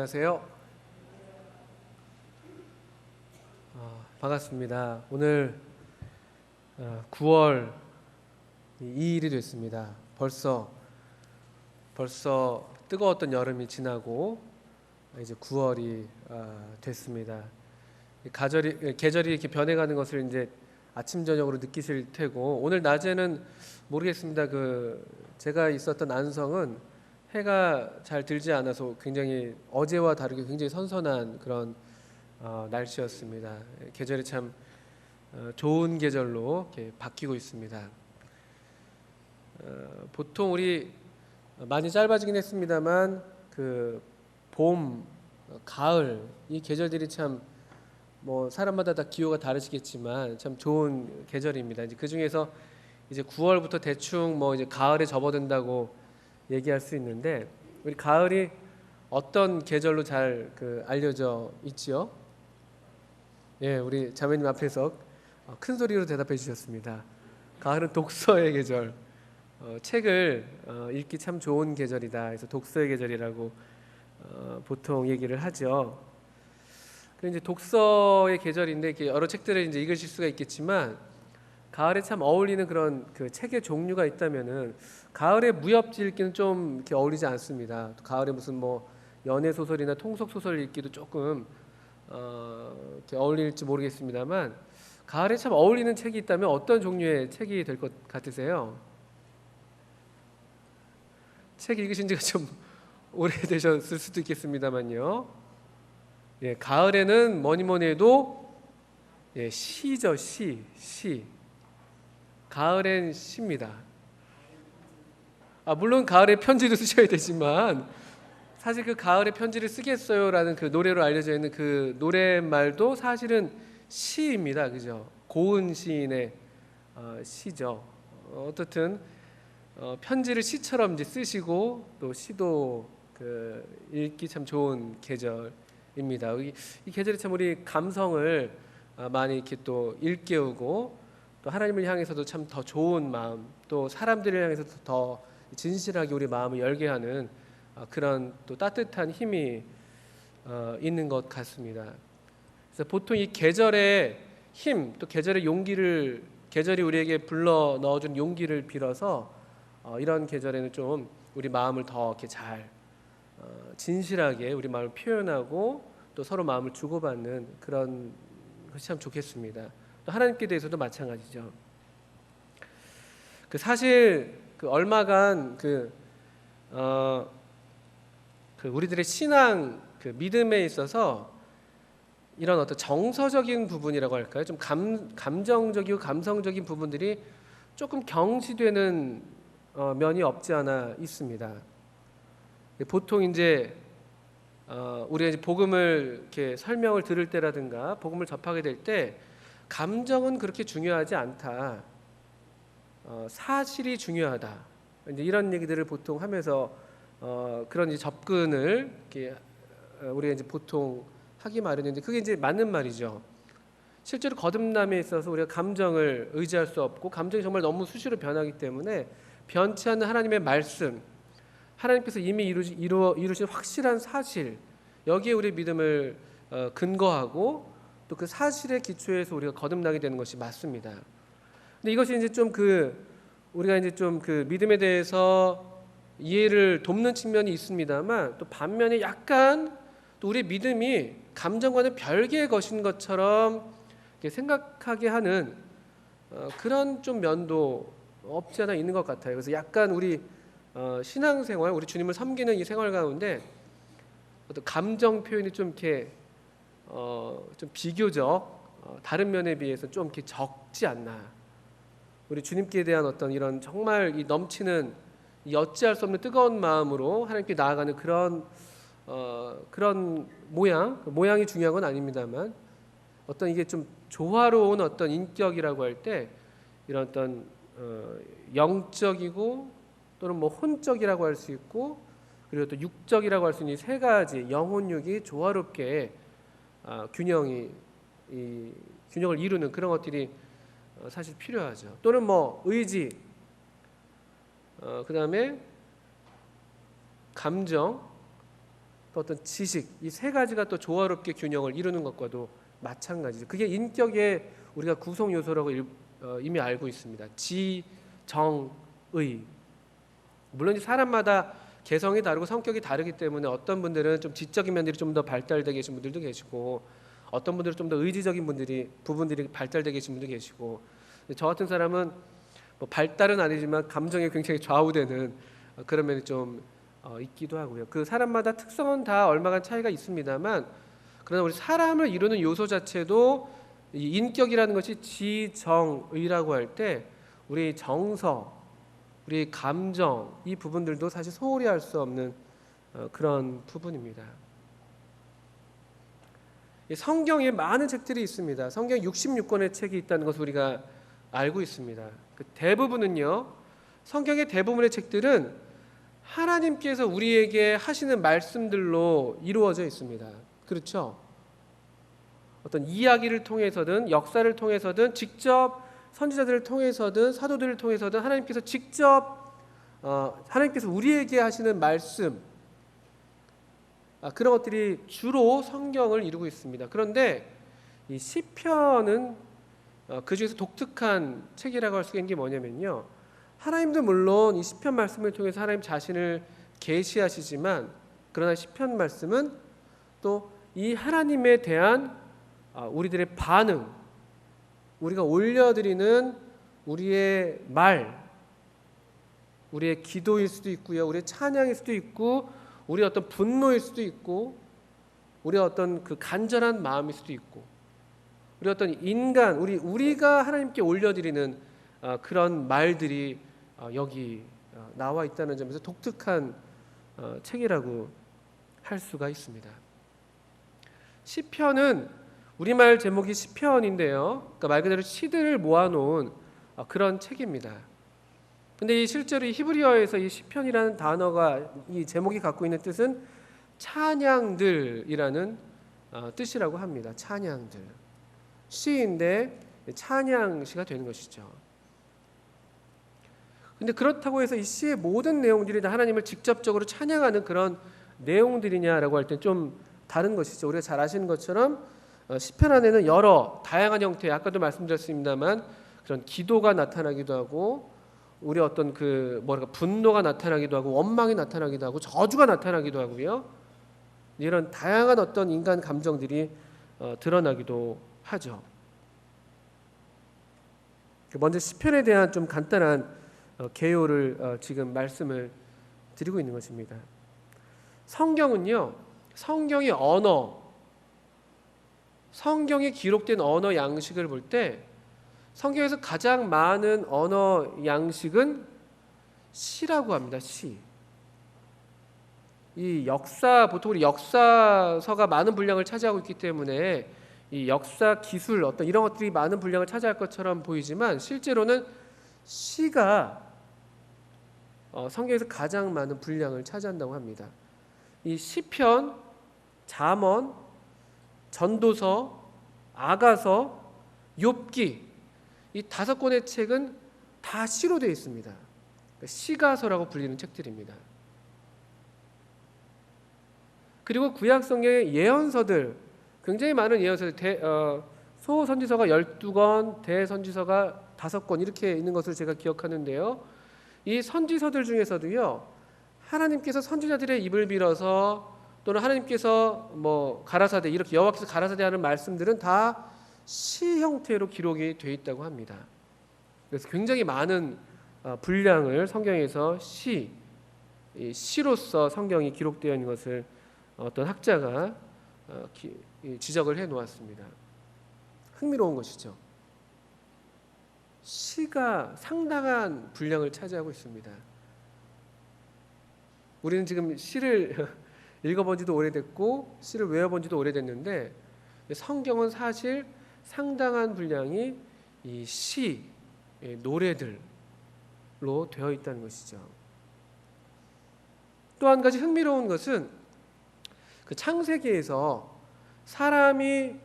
안녕하세요. 반갑습니다. 오늘 9월 2일이 됐습니다. 벌써 뜨거웠던 여름이 지나고 이제 9월이 됐습니다. 계절이 이렇게 변해가는 것을 이제 아침 저녁으로 느끼실 테고, 오늘 낮에는 모르겠습니다. 제가 있었던 안성은 해가 잘 들지 않아서 굉장히 어제와 다르게 굉장히 선선한 그런 날씨였습니다. 계절이 참 좋은 계절로 이렇게 바뀌고 있습니다. 보통 우리 많이 짧아지긴 했습니다만 봄, 가을 이 계절들이 참 뭐 사람마다 다 기호가 다르시겠지만 참 좋은 계절입니다. 이제 그 중에서 이제 9월부터 대충 뭐 이제 가을에 접어든다고 얘기할 수 있는데, 우리 가을이 어떤 계절로 잘 알려져 있지요? 예, 우리 자매님 앞에서 큰 소리로 대답해 주셨습니다. 가을은 독서의 계절. 책을 읽기 참 좋은 계절이다. 그래서 독서의 계절이라고 보통 얘기를 하죠. 그 이제 독서의 계절인데 이렇게 여러 책들을 이제 읽으실 수가 있겠지만, 가을에 참 어울리는 그런 책의 종류가 있다면은 가을에 무협지 읽기는 좀 이렇게 어울리지 않습니다. 가을에 무슨 뭐 연애 소설이나 통속 소설 읽기도 조금 이렇게 어울릴지 모르겠습니다만, 가을에 참 어울리는 책이 있다면 어떤 종류의 책이 될 것 같으세요? 책 읽으신 지가 좀 오래되셨을 수도 있겠습니다만요. 예, 가을에는 뭐니 해도 시죠. 시. 가을엔 시입니다. 물론 가을에 편지도 쓰셔야 되지만, 사실 가을에 편지를 쓰겠어요라는 노래로 알려져 있는 노랫말도 사실은 시입니다. 그죠? 고은 시인의 시죠. 어떻든 편지를 시처럼 이제 쓰시고, 또 시도 읽기 참 좋은 계절입니다. 이 계절이 참 우리 감성을 많이 이렇게 또 일깨우고, 또 하나님을 향해서도 참 더 좋은 마음, 또 사람들을 향해서도 더 진실하게 우리 마음을 열게 하는 그런 또 따뜻한 힘이 있는 것 같습니다. 그래서 보통 이 계절의 힘, 또 계절의 용기를, 계절이 우리에게 불러 넣어준 용기를 빌어서 이런 계절에는 좀 우리 마음을 더 이렇게 잘 진실하게 우리 마음을 표현하고 또 서로 마음을 주고받는 그런 것이 참 좋겠습니다. 또 하나님께 대해서도 마찬가지죠. 사실 얼마간 우리들의 신앙 믿음에 있어서 이런 어떤 정서적인 부분이라고 할까요? 좀 감정적이고 감성적인 부분들이 조금 경시되는 면이 없지 않아 있습니다. 보통 이제 우리가 이제 복음을 이렇게 설명을 들을 때라든가 복음을 접하게 될 때 감정은 그렇게 중요하지 않다. 사실이 중요하다. 이제 이런 얘기들을 보통 하면서 그런 이제 접근을 이렇게 우리가 이제 보통 하기 마련인데, 그게 이제 맞는 말이죠. 실제로 거듭남에 있어서 우리가 감정을 의지할 수 없고, 감정이 정말 너무 수시로 변하기 때문에 변치 않는 하나님의 말씀, 하나님께서 이미 이루신 확실한 사실, 여기에 우리 믿음을 근거하고 또 그 사실의 기초에서 우리가 거듭나게 되는 것이 맞습니다. 근데 이것이 이제 좀 우리가 이제 좀 믿음에 대해서 이해를 돕는 측면이 있습니다만, 또 반면에 약간 또 우리 믿음이 감정과는 별개의 것인 것처럼 생각하게 하는 그런 좀 면도 없지 않아 있는 것 같아요. 그래서 약간 우리 신앙생활, 우리 주님을 섬기는 이 생활 가운데 어떤 감정 표현이 좀 이렇게 좀 비교적 다른 면에 비해서 좀 이렇게 적지 않나. 우리 주님께 대한 어떤 이런 정말 이 넘치는 이 어찌할 수 없는 뜨거운 마음으로 하나님께 나아가는 그런 모양이 중요한 건 아닙니다만, 어떤 이게 좀 조화로운 어떤 인격이라고 할 때 이런 어떤 영적이고 또는 뭐 혼적이라고 할 수 있고, 그리고 또 육적이라고 할 수 있는 이 세 가지 영혼육이 조화롭게 균형을 이루는 그런 것들이 사실 필요하죠. 또는 뭐 의지, 그 다음에 감정, 또 어떤 지식, 이 세 가지가 또 조화롭게 균형을 이루는 것과도 마찬가지죠. 그게 인격의 우리가 구성 요소라고 이미 알고 있습니다. 지, 정, 의. 물론 사람마다 개성이 다르고 성격이 다르기 때문에 어떤 분들은 좀 지적인 면들이 좀 더 발달되어 계신 분들도 계시고, 어떤 분들은 좀 더 의지적인 부분들이 발달되어 계신 분도 계시고, 저 같은 사람은 뭐 발달은 아니지만 감정에 굉장히 좌우되는 그런 면이 좀 있기도 하고요. 그 사람마다 특성은 다 얼마간 차이가 있습니다만, 그러나 우리 사람을 이루는 요소 자체도 이 인격이라는 것이 지정의라고 할 때 우리 정서, 우리 감정, 이 부분들도 사실 소홀히 할 수 없는 그런 부분입니다. 성경에 많은 책들이 있습니다. 성경 66권의 책이 있다는 것을 우리가 알고 있습니다. 그 대부분은요, 성경의 대부분의 책들은 하나님께서 우리에게 하시는 말씀들로 이루어져 있습니다. 그렇죠? 어떤 이야기를 통해서든 역사를 통해서든 직접 선지자들을 통해서든 사도들을 통해서든 하나님께서 직접 하나님께서 우리에게 하시는 말씀, 그런 것들이 주로 성경을 이루고 있습니다. 그런데 이 시편은 그 중에서 독특한 책이라고 할 수 있는 게 뭐냐면요, 하나님도 물론 이 시편 말씀을 통해서 하나님 자신을 계시하시지만, 그러나 시편 말씀은 또 이 하나님에 대한 우리들의 반응, 우리가 올려드리는 우리의 말, 우리의 기도일 수도 있고요, 우리의 찬양일 수도 있고, 우리의 어떤 분노일 수도 있고, 우리의 어떤 그 간절한 마음일 수도 있고, 우리 어떤 인간, 우리가 하나님께 올려드리는 그런 말들이 여기 나와 있다는 점에서 독특한 책이라고 할 수가 있습니다. 시편은 우리말 제목이 시편인데요, 그러니까 말 그대로 시들을 모아놓은 그런 책입니다. 근데 실제로 이 히브리어에서 이 시편이라는 단어가, 이 제목이 갖고 있는 뜻은 찬양들이라는 뜻이라고 합니다. 찬양들. 시인데 찬양시가 되는 것이죠. 근데 그렇다고 해서 이 시의 모든 내용들이 다 하나님을 직접적으로 찬양하는 그런 내용들이냐라고 할 때 좀 다른 것이죠. 우리가 잘 아시는 것처럼 시편 안에는 여러 다양한 형태의, 아까도 말씀드렸습니다만, 그런 기도가 나타나기도 하고, 우리 어떤 분노가 나타나기도 하고, 원망이 나타나기도 하고, 저주가 나타나기도 하고요. 이런 다양한 어떤 인간 감정들이 드러나기도 하죠. 먼저 시편에 대한 좀 간단한 개요를 지금 말씀을 드리고 있는 것입니다. 성경은요, 성경의 언어, 성경에 기록된 언어 양식을 볼 때 성경에서 가장 많은 언어 양식은 시라고 합니다. 시. 이 보통 우리 역사서가 많은 분량을 차지하고 있기 때문에 이 역사 기술, 어떤 이런 것들이 많은 분량을 차지할 것처럼 보이지만, 실제로는 시가 성경에서 가장 많은 분량을 차지한다고 합니다. 이 시편, 잠언, 전도서, 아가서, 욥기, 이 5권의 책은 다 시로 되어 있습니다. 시가서라고 불리는 책들입니다. 그리고 구약 성경의 예언서들, 굉장히 많은 예언서들, 소선지서가 12권, 대선지서가 5권 이렇게 있는 것을 제가 기억하는데요, 이 선지서들 중에서도요, 하나님께서 선지자들의 입을 빌어서, 또는 하나님께서 가라사대, 이렇게 여호와께서 가라사대 하는 말씀들은 다 시 형태로 기록이 되어 있다고 합니다. 그래서 굉장히 많은 분량을 성경에서 시로서 성경이 기록되어 있는 것을 어떤 학자가 지적을 해 놓았습니다. 흥미로운 것이죠. 시가 상당한 분량을 차지하고 있습니다. 우리는 지금 시를 읽어본 지도 오래됐고 시를 외워본 지도 오래됐는데, 성경은 사실 상당한 분량이 이 시, 노래들로 되어 있다는 것이죠. 또 한 가지 흥미로운 것은 그 창세기에서 사람이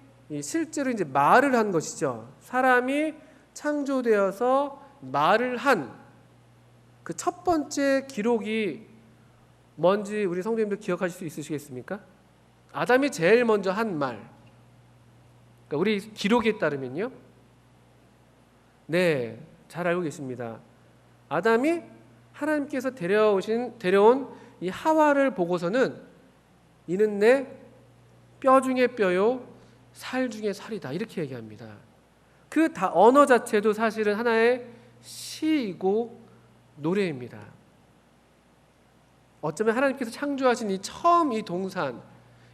실제로 이제 말을 한 것이죠. 사람이 창조되어서 말을 한 그 첫 번째 기록이 뭔지 우리 성도님들 기억하실 수 있으시겠습니까? 아담이 제일 먼저 한 말. 그러니까 우리 기록에 따르면요. 네, 잘 알고 계십니다. 아담이 하나님께서 데려온 이 하와를 보고서는 이는 내 뼈 중에 뼈요 살 중에 살이다 이렇게 얘기합니다. 그 언어 자체도 사실은 하나의 시이고 노래입니다. 어쩌면 하나님께서 창조하신 이 동산,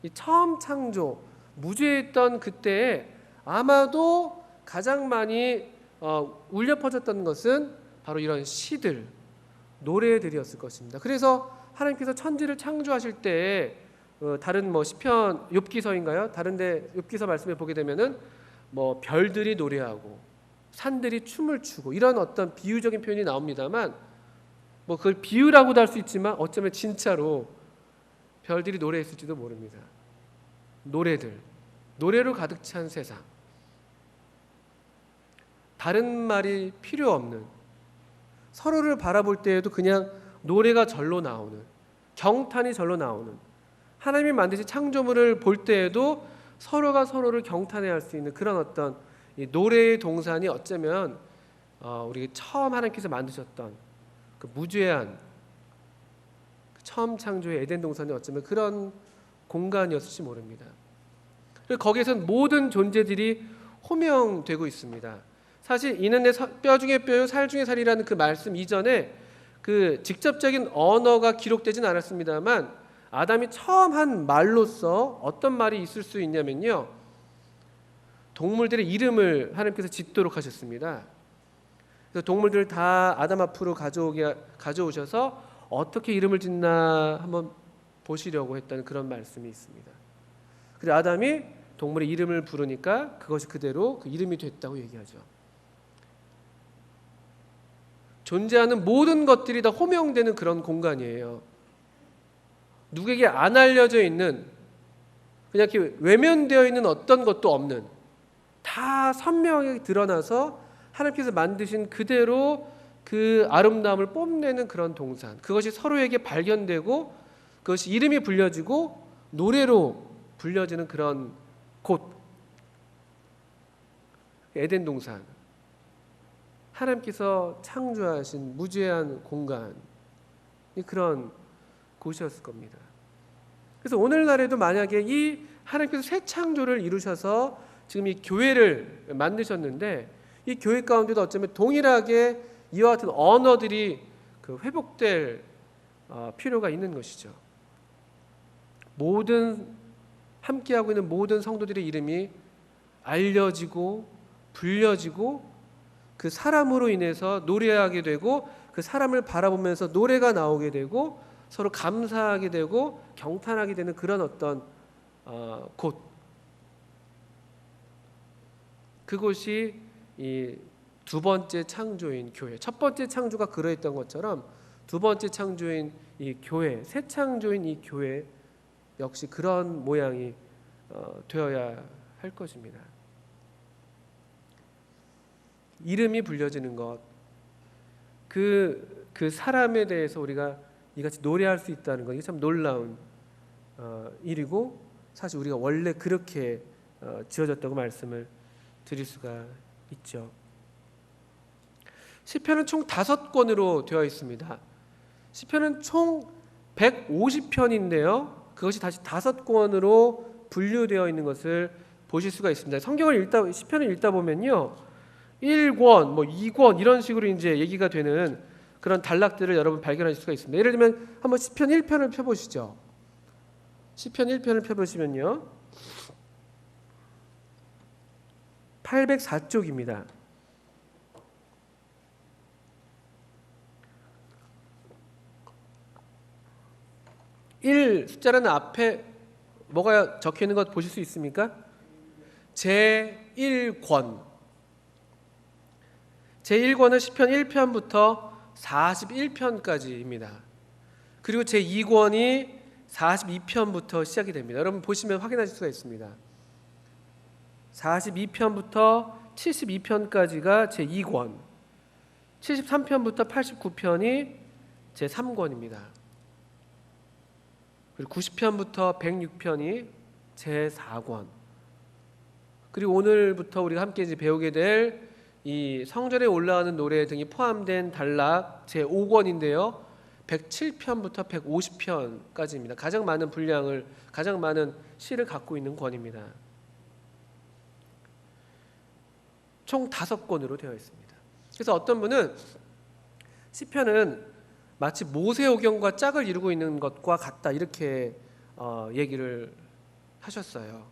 이 처음 창조, 무죄했던 그때에 아마도 가장 많이 울려 퍼졌던 것은 바로 이런 시들, 노래들이었을 것입니다. 그래서 하나님께서 천지를 창조하실 때에 다른 시편 욥기서인가요? 다른데 욥기서 말씀에 보게 되면은 별들이 노래하고 산들이 춤을 추고 이런 어떤 비유적인 표현이 나옵니다만 그걸 비유라고도 할 수 있지만 어쩌면 진짜로 별들이 노래했을지도 모릅니다. 노래로 가득 찬 세상. 다른 말이 필요 없는, 서로를 바라볼 때에도 그냥 노래가 절로 나오는, 경탄이 절로 나오는, 하나님이 만드신 창조물을 볼 때에도 서로가 서로를 경탄해야 할 수 있는 그런 어떤 이 노래의 동산이 어쩌면 우리 처음 하나님께서 만드셨던 그 무죄한 처음 창조의 에덴 동산이 어쩌면 그런 공간이었을지 모릅니다. 그리고 거기에서는 모든 존재들이 호명되고 있습니다. 사실 이는 내 뼈 중에 뼈요 살 중에 살이라는 그 말씀 이전에 그 직접적인 언어가 기록되진 않았습니다만 아담이 처음 한 말로서 어떤 말이 있을 수 있냐면요. 동물들의 이름을 하나님께서 짓도록 하셨습니다. 그래서 동물들을 다 아담 앞으로 가져오셔서 어떻게 이름을 짓나 한번 보시려고 했다는 그런 말씀이 있습니다. 그리고 아담이 동물의 이름을 부르니까 그것이 그대로 그 이름이 됐다고 얘기하죠. 존재하는 모든 것들이 다 호명되는 그런 공간이에요. 누구에게 안 알려져 있는, 그냥 이렇게 외면되어 있는 어떤 것도 없는, 다 선명하게 드러나서 하나님께서 만드신 그대로 그 아름다움을 뽐내는 그런 동산, 그것이 서로에게 발견되고 그것이 이름이 불려지고 노래로 불려지는 그런 곳, 에덴 동산, 하나님께서 창조하신 무죄한 공간이 그런 곳이었을 겁니다. 그래서 오늘날에도 만약에 이 하나님께서 새 창조를 이루셔서 지금 이 교회를 만드셨는데 이 교회 가운데도 어쩌면 동일하게 이와 같은 언어들이 회복될 필요가 있는 것이죠. 함께하고 있는 모든 성도들의 이름이 알려지고 불려지고 그 사람으로 인해서 노래하게 되고 그 사람을 바라보면서 노래가 나오게 되고 서로 감사하게 되고 경탄하게 되는 그런 어떤 곳, 그곳이 이 두 번째 창조인 교회, 첫 번째 창조가 그러했던 것처럼 두 번째 창조인 이 교회, 새 창조인 이 교회 역시 그런 모양이 되어야 할 것입니다. 이름이 불려지는 것, 그 사람에 대해서 우리가 이같이 노래할 수 있다는 것, 이게 참 놀라운 일이고 사실 우리가 원래 그렇게 지어졌다고 말씀을 드릴 수가 있죠. 시편은 총 5권으로 되어 있습니다. 시편은 총 150편인데요. 그것이 다시 5권으로 분류되어 있는 것을 보실 수가 있습니다. 시편을 읽다 보면요. 1권, 2권 이런 식으로 이제 얘기가 되는 그런 단락들을 여러분 발견하실 수가 있습니다. 예를 들면 한번 시편 1편을 펴보시죠. 시편 1편을 펴보시면요. 804쪽입니다. 1 숫자라는 앞에 뭐가 적혀 있는 것 보실 수 있습니까? 제1권. 제1권은 시편 1편부터 41편까지입니다. 그리고 제2권이 42편부터 시작이 됩니다. 여러분 보시면 확인하실 수가 있습니다. 42편부터 72편까지가 제2권, 73편부터 89편이 제3권입니다. 그리고 90편부터 106편이 제4권. 그리고 오늘부터 우리가 함께 이제 배우게 될 이 성전에 올라가는 노래 등이 포함된 단락 제5권인데요. 107편부터 150편까지입니다. 가장 많은 분량을, 가장 많은 시를 갖고 있는 권입니다. 총 5권으로 되어 있습니다. 그래서 어떤 분은 시편은 마치 모세오경과 짝을 이루고 있는 것과 같다, 이렇게 얘기를 하셨어요.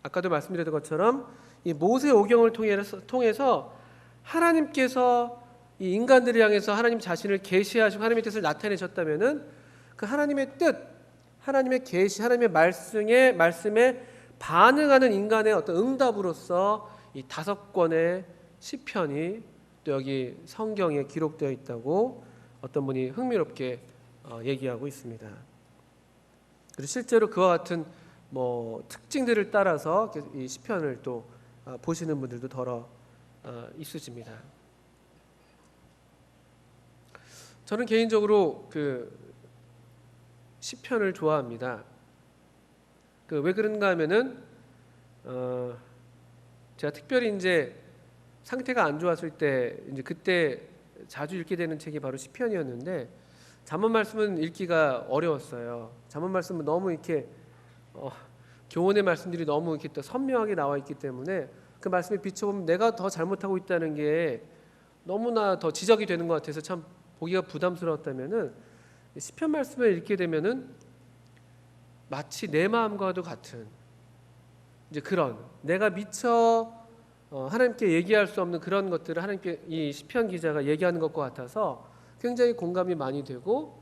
아까도 말씀드렸던 것처럼 이 모세오경을 통해서 하나님께서 이 인간들을 향해서 하나님 자신을 계시하시고 하나님의 뜻을 나타내셨다면은 그 하나님의 뜻, 하나님의 계시, 하나님의 말씀에 반응하는 인간의 어떤 응답으로서 이 5권의 시편이 또 여기 성경에 기록되어 있다고 어떤 분이 흥미롭게 얘기하고 있습니다. 그리고 실제로 그와 같은 특징들을 따라서 이 시편을 또 보시는 분들도 더러 있으십니다. 저는 개인적으로 그 시편을 좋아합니다. 왜 그런가 하면은 제가 특별히 이제 상태가 안 좋았을 때 이제 그때 자주 읽게 되는 책이 바로 시편이었는데, 잠언 말씀은 읽기가 어려웠어요. 잠언 말씀은 너무 이렇게 교훈의 말씀들이 너무 이렇게 또 선명하게 나와 있기 때문에 그 말씀에 비춰보면 내가 더 잘못하고 있다는 게 너무나 더 지적이 되는 것 같아서 참 보기가 부담스러웠다면은 시편 말씀을 읽게 되면은 마치 내 마음과도 같은 이제 그런, 내가 미처 하나님께 얘기할 수 없는 그런 것들을 하나님께 이 시편 기자가 얘기하는 것과 같아서 굉장히 공감이 많이 되고,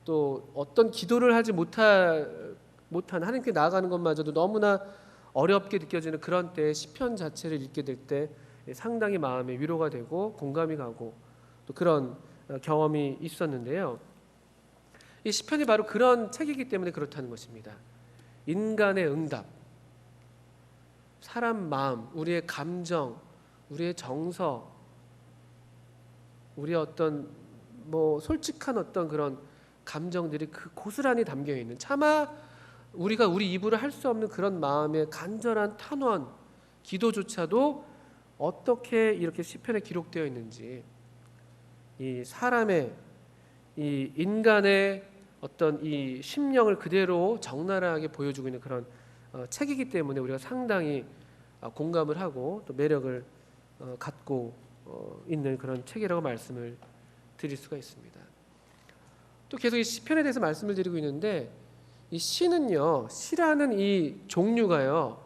또 어떤 기도를 하지 못한 하나님께 나아가는 것마저도 너무나 어렵게 느껴지는 그런 때에 시편 자체를 읽게 될 때 상당히 마음에 위로가 되고 공감이 가고 또 그런 경험이 있었는데요. 이 시편이 바로 그런 책이기 때문에 그렇다는 것입니다. 인간의 응답, 사람 마음, 우리의 감정, 우리의 정서, 우리의 어떤 솔직한 어떤 그런 감정들이 그 고스란히 담겨 있는, 차마 우리가 우리 입으로 할 수 없는 그런 마음의 간절한 탄원, 기도조차도 어떻게 이렇게 시편에 기록되어 있는지, 이 사람의, 이 인간의 어떤 이 심령을 그대로 적나라하게 보여주고 있는 그런 책이기 때문에 우리가 상당히 공감을 하고 또 매력을 갖고 있는 그런 책이라고 말씀을 드릴 수가 있습니다. 또 계속 이 시편에 대해서 말씀을 드리고 있는데, 이 시는요, 시라는 이 종류가요,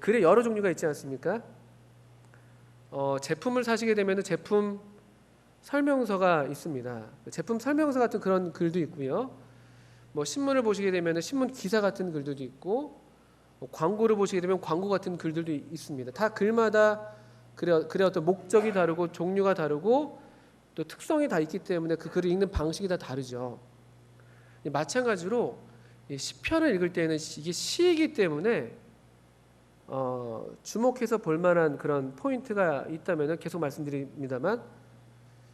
글에 여러 종류가 있지 않습니까? 제품을 사시게 되면 제품 설명서가 있습니다. 제품 설명서 같은 그런 글도 있고요. 신문을 보시게 되면 신문 기사 같은 글들도 있고, 광고를 보시게 되면 광고 같은 글들도 있습니다. 다 글마다 글의 어떤 목적이 다르고 종류가 다르고 또 특성이 다 있기 때문에 그 글을 읽는 방식이 다 다르죠. 마찬가지로 이 시편을 읽을 때는 이게 시이기 때문에 주목해서 볼 만한 그런 포인트가 있다면 계속 말씀드립니다만,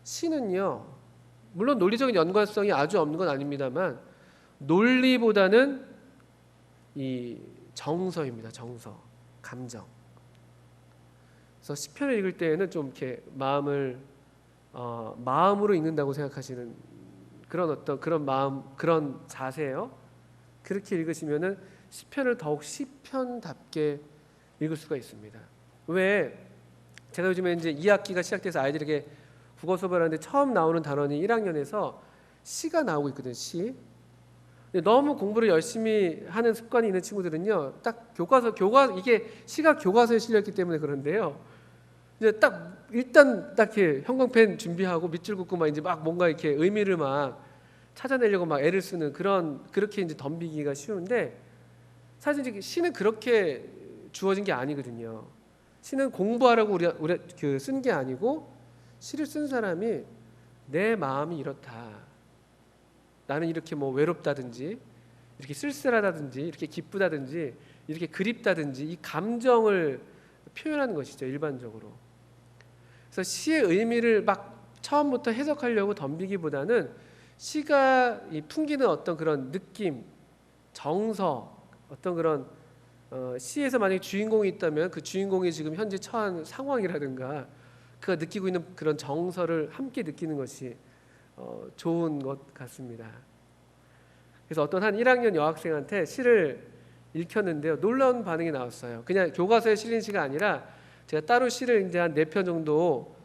시는요, 물론 논리적인 연관성이 아주 없는 건 아닙니다만 논리보다는 이 정서입니다. 정서, 감정. 그래서 시편을 읽을 때에는 좀 이렇게 마음으로 읽는다고 생각하시는 그런 어떤 그런 마음, 그런 자세예요. 그렇게 읽으시면은 시편을 더욱 시편답게 읽을 수가 있습니다. 왜 제가 요즘에 이제 2학기가 시작돼서 아이들에게 국어 수업을 하는데 처음 나오는 단원이 1학년에서 시가 나오고 있거든요. 시. 너무 공부를 열심히 하는 습관이 있는 친구들은요, 딱 교과서 이게 시가 교과서에 실렸기 때문에 그런데요, 이제 일단 이렇게 형광펜 준비하고 밑줄 긋고 막 이제 막 뭔가 이렇게 의미를 막 찾아내려고 막 애를 쓰는 그렇게 이제 덤비기가 쉬운데, 사실 이제 시는 그렇게 주어진 게 아니거든요. 시는 공부하라고 우리가 쓴 게 아니고, 시를 쓴 사람이 내 마음이 이렇다, 나는 이렇게 외롭다든지 이렇게 쓸쓸하다든지 이렇게 기쁘다든지 이렇게 그립다든지 이 감정을 표현하는 것이죠, 일반적으로. 그래서 시의 의미를 막 처음부터 해석하려고 덤비기보다는 시가 풍기는 어떤 그런 느낌, 정서, 어떤 그런 시에서 만약에 주인공이 있다면 그 주인공이 지금 현재 처한 상황이라든가 그가 느끼고 있는 그런 정서를 함께 느끼는 것이 좋은 것 같습니다. 그래서 어떤 한 1학년 여학생한테 시를 읽혔는데요, 놀라운 반응이 나왔어요. 그냥 교과서에 실린 시가 아니라 제가 따로 시를 이제 한 4편 정도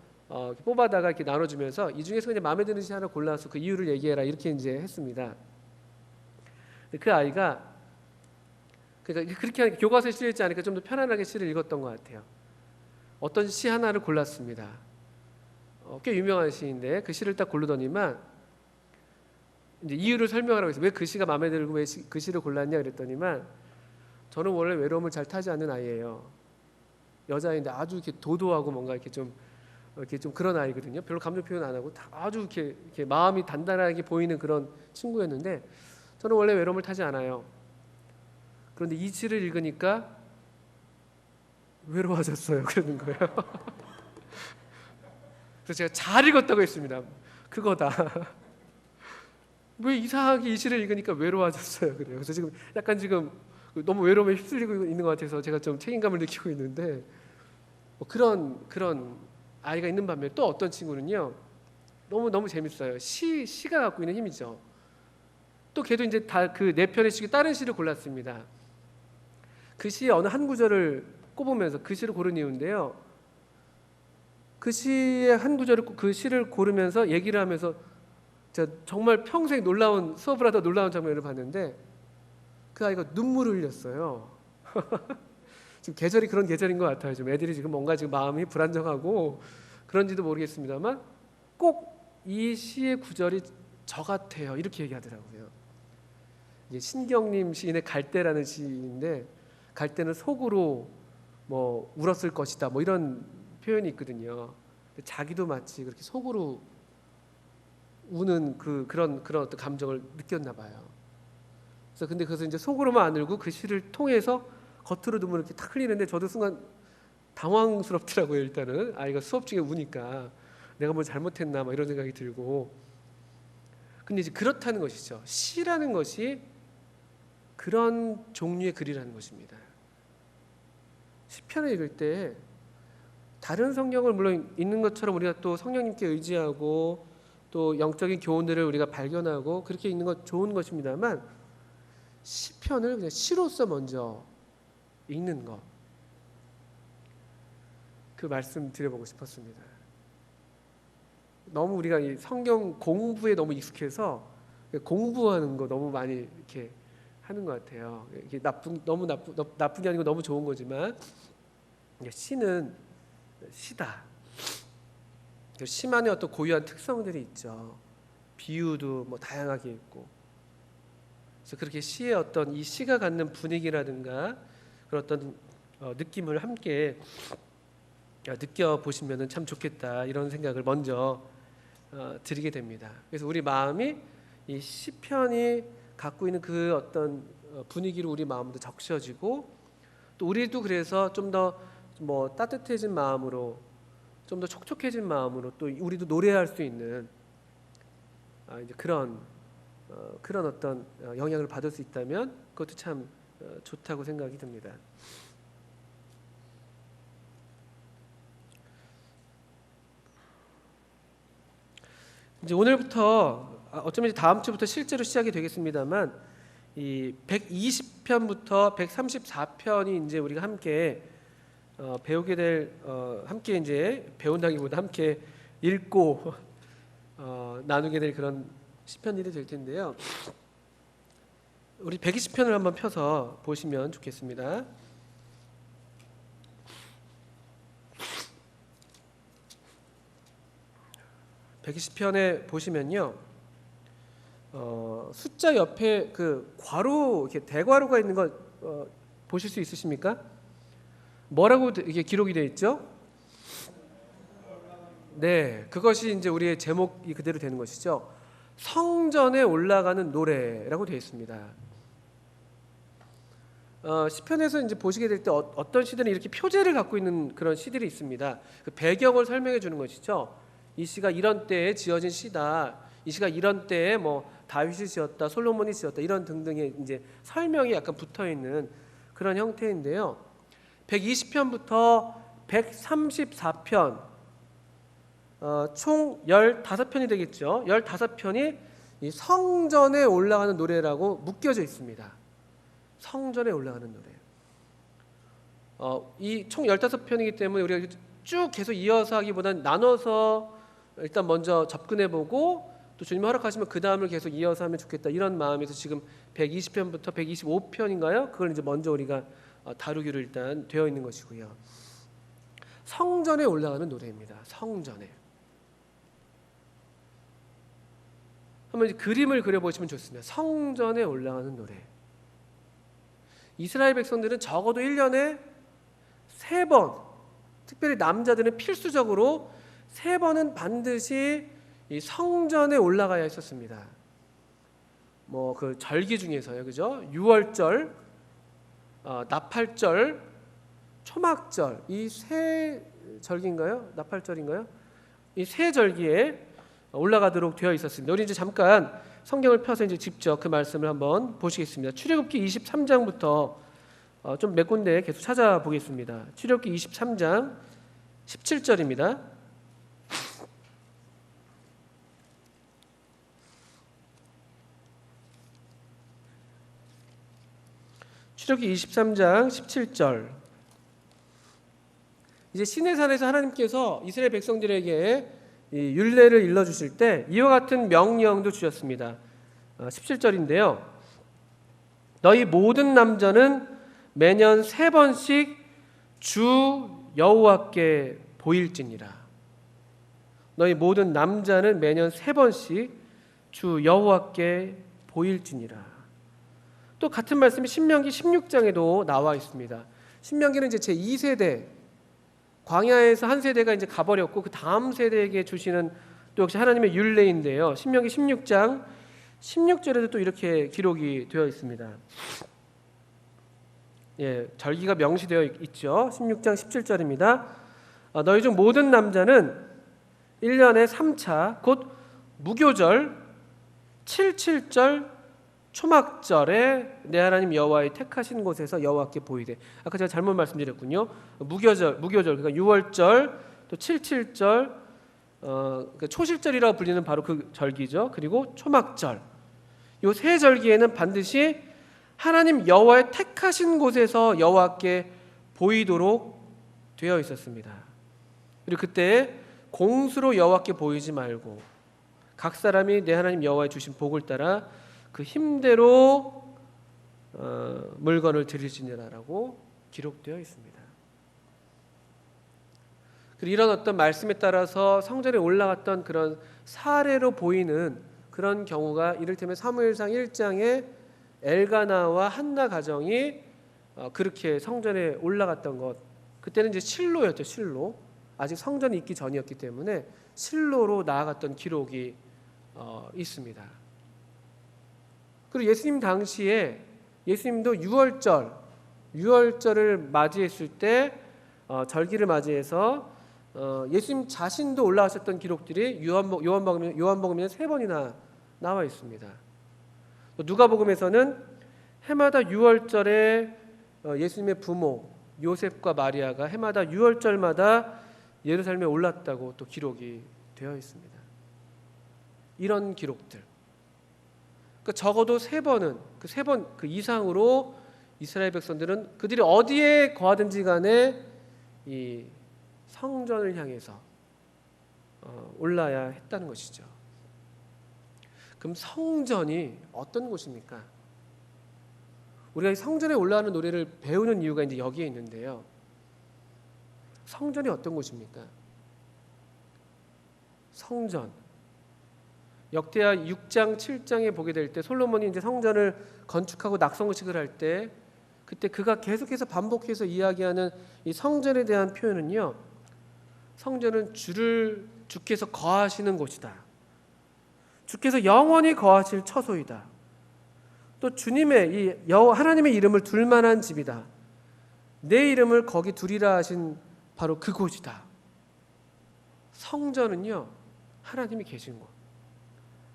뽑아다가 이렇게 나눠주면서 이 중에서 그냥 마음에 드는 시 하나 골라서 그 이유를 얘기해라 이렇게 이제 했습니다. 그 아이가 그러니까 그렇게 하니까 교과서에 실려있지 않으니까 좀 더 편안하게 시를 읽었던 것 같아요. 어떤 시 하나를 골랐습니다. 꽤 유명한 시인데 그 시를 딱 고르더니만 이제 이유를 설명하라고 해서 왜 그 시가 마음에 들고 왜 그 시를 골랐냐 그랬더니만 저는 원래 외로움을 잘 타지 않는 아이예요. 여자인데 아주 이렇게 도도하고 뭔가 이렇게 좀 그런 아이거든요. 별로 감정 표현 안 하고 아주 이렇게 마음이 단단하게 보이는 그런 친구였는데 저는 원래 외로움을 타지 않아요. 그런데 이 시를 읽으니까 외로워졌어요. 그러는 거예요. 그래서 제가 잘 읽었다고 했습니다. 그거다. 왜 이상하게 이 시를 읽으니까 외로워졌어요. 그래요. 그래서 지금 너무 외로움에 휩쓸리고 있는 것 같아서 제가 좀 책임감을 느끼고 있는데 그런 아이가 있는 반면에 또 어떤 친구는요 너무 재밌어요. 시가 갖고 있는 힘이죠. 또 걔도 이제 다 그 4편의 시 다른 시를 골랐습니다. 그 시의 어느 한 구절을 꼽으면서 그 시를 고른 이유인데요, 그 시의 한 구절을 그 시를 고르면서 얘기를 하면서 제가 정말 평생 수업을 하다 놀라운 장면을 봤는데 그 아이가 눈물을 흘렸어요. 지금 계절이 그런 계절인 것 같아요. 지금 애들이 지금 뭔가 지금 마음이 불안정하고 그런지도 모르겠습니다만 꼭 이 시의 구절이 저 같아요. 이렇게 얘기하더라고요. 이게 신경림 시인의 갈대라는 시인데 갈대는 속으로 뭐 울었을 것이다 뭐 이런 표현이 있거든요. 자기도 마치 그렇게 속으로 우는 그런 어떤 감정을 느꼈나 봐요. 그래서 근데 그것을 이제 속으로만 안 울고 그 시를 통해서 겉으로 눈물을 이렇게 탁 흘리는데 저도 순간 당황스럽더라고요. 일단은 아이가 수업 중에 우니까 내가 뭘 잘못했나 막 이런 생각이 들고. 근데 이제 그렇다는 것이죠. 시라는 것이 그런 종류의 글이라는 것입니다. 시편을 읽을 때 다른 성경을 물론 읽는 것처럼 우리가 또 성령님께 의지하고 또 영적인 교훈들을 우리가 발견하고 그렇게 읽는 것 좋은 것입니다만 시편을 그냥 시로서 먼저 읽는 것, 그 말씀 드려보고 싶었습니다. 너무 우리가 이 성경 공부에 너무 익숙해서 공부하는 거 너무 많이 이렇게 하는 것 같아요. 이게 너무 나쁜 게 아니고 너무 좋은 거지만 시는 시다. 시만의 어떤 고유한 특성들이 있죠. 비유도 뭐 다양하게 있고. 그래서 그렇게 시의 어떤 이 시가 갖는 분위기라든가 그런 어떤 느낌을 함께 느껴보시면 참 좋겠다 이런 생각을 먼저 드리게 됩니다. 그래서 우리 마음이 이 시편이 갖고 있는 그 어떤 분위기로 우리 마음도 적셔지고 또 우리도 그래서 좀 더 뭐 따뜻해진 마음으로 좀 더 촉촉해진 마음으로 또 우리도 노래할 수 있는 이제 그런 어떤 영향을 받을 수 있다면 그것도 참 좋다고 생각이 듭니다. 이제 오늘부터 어쩌면 이제 다음 주부터 실제로 시작이 되겠습니다만 이 120편부터 134편이 이제 우리가 함께 배우게 될 함께 이제 배운다기보다 함께 읽고 나누게 될 그런 시편들이 될 텐데요. 우리 120편을 한번 펴서 보시면 좋겠습니다. (120편에) 보시면요, 숫자 옆에 그 괄호 이렇게 대괄호가 있는 거 보실 수 있으십니까? 뭐라고 이게 기록이 되어 있죠? 네, 그것이 이제 우리의 제목이 그대로 되는 것이죠. 성전에 올라가는 노래라고 되어 있습니다. 시편에서 이제 보시게 될 때 어떤 시들은 이렇게 표제를 갖고 있는 그런 시들이 있습니다. 그 배경을 설명해 주는 것이죠. 이 시가 이런 때에 지어진 시다. 이 시가 이런 때에 뭐 다윗이 지었다, 솔로몬이 지었다 이런 등등의 이제 설명이 약간 붙어 있는 그런 형태인데요. 120편부터 134편 총 15편이 되겠죠. 15편이 이 성전에 올라가는 노래라고 묶여져 있습니다. 성전에 올라가는 노래. 이 총 15편이기 때문에 우리가 쭉 계속 이어서 하기보다는 나눠서 일단 먼저 접근해보고 또 주님 허락하시면 그 다음을 계속 이어서 하면 좋겠다 이런 마음에서 지금 120편부터 125편인가요? 그걸 이제 먼저 우리가 다루기로 일단 되어 있는 것이고요. 성전에 올라가는 노래입니다. 성전에. 한번 이제 그림을 그려보시면 좋습니다. 성전에 올라가는 노래. 이스라엘 백성들은 적어도 1년에 3번, 특별히 남자들은 필수적으로 3번은 반드시 이 성전에 올라가야 했었습니다. 뭐 그 절기 중에서요, 그죠? 유월절, 나팔절, 초막절 이 세 절기인가요? 나팔절인가요? 이 세 절기에 올라가도록 되어 있었습니다. 우리 이제 잠깐 성경을 펴서 이제 직접 그 말씀을 한번 보시겠습니다. 출애굽기 23장부터 좀 몇 군데 계속 찾아보겠습니다. 출애굽기 23장 17절입니다. 출애굽기 23장 17절. 이제 시내산에서 하나님께서 이스라엘 백성들에게 이 율례를 일러 주실 때 이와 같은 명령도 주셨습니다. 17절인데요. 너희 모든 남자는 매년 3번씩 주 여호와께 보일지니라. 너희 모든 남자는 매년 3번씩 주 여호와께 보일지니라. 또 같은 말씀이 신명기 16장에도 나와 있습니다. 신명기는 이제 제2세대 광야에서 한 세대가 이제 가버렸고 그 다음 세대에게 주시는 또 역시 하나님의 율례인데요. 신명기 16장 16절에도 또 이렇게 기록이 되어 있습니다. 예, 절기가 명시되어 있죠. 16장 17절입니다. 너희 중 모든 남자는 1년에 3차 곧 무교절, 77절, 초막절에 내 하나님 여호와의 택하신 곳에서 여호와께 보이되. 아까 제가 잘못 말씀드렸군요. 무교절 그러니까 6월절, 또 77절, 그러니까 초실절이라고 불리는 바로 그 절기죠. 그리고 초막절. 이 세 절기에는 반드시 하나님 여호와의 택하신 곳에서 여호와께 보이도록 되어 있었습니다. 그리고 그때 공수로 여호와께 보이지 말고 각 사람이 내 하나님 여호와의 주신 복을 따라 그 힘대로 물건을 드릴지니라라고 기록되어 있습니다. 그리고 이런 어떤 말씀에 따라서 성전에 올라갔던 그런 사례로 보이는 그런 경우가 이를테면 사무엘상 1장에 엘가나와 한나 가정이 그렇게 성전에 올라갔던 것. 그때는 이제 실로였죠. 실로. 아직 성전이 있기 전이었기 때문에 실로로 나아갔던 기록이 있습니다. 그리고 예수님 당시에 예수님도 유월절을 맞이했을 때 절기를 맞이해서 예수님 자신도 올라가셨던 기록들이 요한복음에는 3번이나 나와 있습니다. 누가복음에서는 해마다 유월절에 예수님의 부모 요셉과 마리아가 해마다 유월절마다 예루살렘에 올랐다고 또 기록이 되어 있습니다. 이런 기록들. 그러니까 적어도 3번은 그 3번 그 이상으로 이스라엘 백성들은 그들이 어디에 거하든지 간에 이 성전을 향해서 올라야 했다는 것이죠. 그럼 성전이 어떤 곳입니까? 우리가 이 성전에 올라가는 노래를 배우는 이유가 이제 여기에 있는데요. 성전이 어떤 곳입니까? 성전. 역대하 6장, 7장에 보게 될 때 솔로몬이 이제 성전을 건축하고 낙성식을 할 때 그때 그가 계속해서 반복해서 이야기하는 이 성전에 대한 표현은요. 성전은 주께서 거하시는 곳이다. 주께서 영원히 거하실 처소이다. 또 주님의 하나님의 이름을 둘 만한 집이다. 내 이름을 거기 두리라 하신 바로 그곳이다. 성전은요. 하나님이 계신 곳.